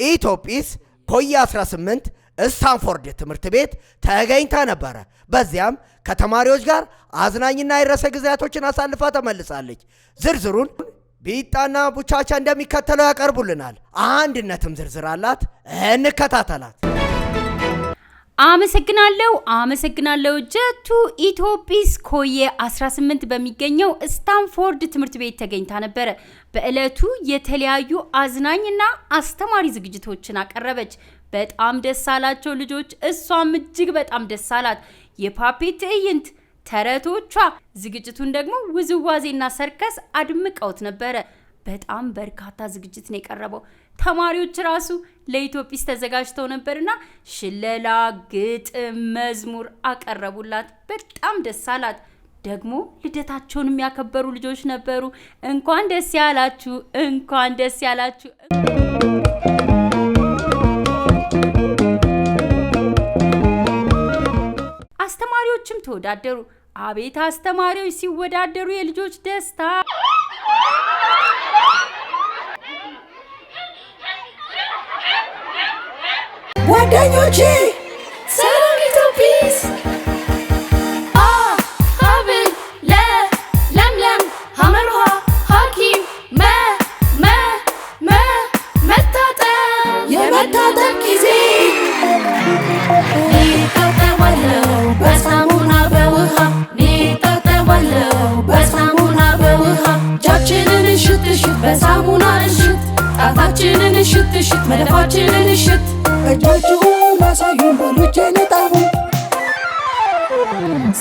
ኢትዮጲስ ኮያ 18 ስታንፎርድ ትምህርት ቤት ተገኝታ ነበር። በዚያም ከተማሪዎች ጋር አዝናኝና የረሰ ጊዜያቶችን አሳልፋ ተመልሳለች። ዝርዝሩን ቢጣና ቡቻቻ እንደሚከተለው ያቀርቡልናል። አንድነትም ዝርዝር አላት፣ እንከታተላት። አመሰግናለሁ ጀቱ ኢትዮጲስ ኮዬ 18 በሚገኘው ስታንፎርድ ትምህርት ቤት ተገኝታ ነበር። በእለቱ የተለያዩ አዝናኝና አስተማሪ ዝግጅቶችን አቀረበች። በጣም ደስ አላቸው ልጆች፣ እሷም እጅግ በጣም ደስ አላት። የፓፔት ትዕይንት፣ ተረቶቿ፣ ዝግጅቱን ደግሞ ውዝዋዜና ሰርከስ አድምቀውት ነበር። በጣም በርካታ ዝግጅት ነው የቀረበው። ተማሪዎች ራሱ ለኢትዮጲስ ተዘጋጅተው ነበርና ሽለላ፣ ግጥም፣ መዝሙር አቀረቡላት። በጣም ደስ አላት። ደግሞ ልደታቸውን የሚያከበሩ ልጆች ነበሩ። እንኳን ደስ ያላችሁ። አስተማሪዎችም ተወዳደሩ። አቤት አስተማሪዎች ሲወዳደሩ የልጆች ደስታ! ጓደኞቼ ሰላም ኢትዮጲስ ሀብል ለምለም ሀመርሃ ሐኪም መታጠብ የመታጠብ ጊዜ ኒታጠባለው በሳሙና በውሃ እጃችንን እሽት በሳሙና እሽት ጣታችንን እሽት መደፋችንን እሽት እጃችሁን ማሳዩን በሉቼን ጣፉ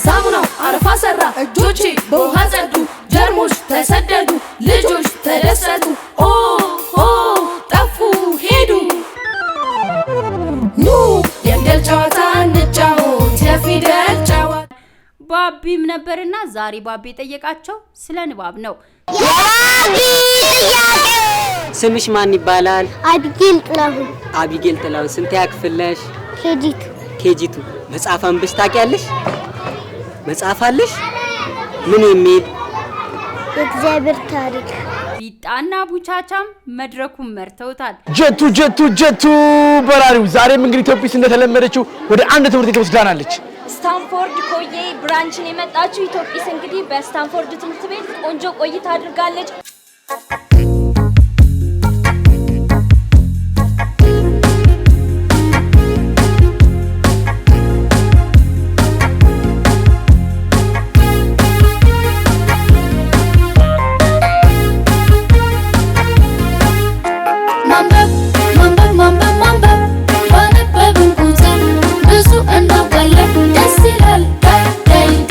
ሳሙናው አረፋ ሰራ እጆቼ በውሃ ጸዱ ጀርሞች ተሰደዱ ልጆች ተደሰቱ ኦ ጠፉ ሄዱ ኑ የፊደል ጨዋታ እንጫወት የፊደል ጨዋታ። ባቢም ነበርና ዛሬ ባቢ ጠየቃቸው ስለ ንባብ ነው። ስምሽ ማን ይባላል? አቢጌል ጥላሁን። ስንተኛ ክፍል ነሽ? ኬጂቱ። መጽሐፍ አንብበሽ ታውቂያለሽ? መጽሐፍ አለሽ? ምን የሚል? የእግዚአብሔር ታሪክ። ቢጣና ቡቻቻም መድረኩን መርተውታል። ጀቱ በራሪው ዛሬም እንግዲህ ኢትዮጲስ እንደተለመደችው ወደ አንድ ትምህርት ቤት ወስዳናለች። ስታንፎርድ ኮዬ ብራንችን የመጣችው ኢትዮጲስ እንግዲህ በስታንፎርድ ትምህርት ቤት ቆንጆ ቆይታ አድርጋለች።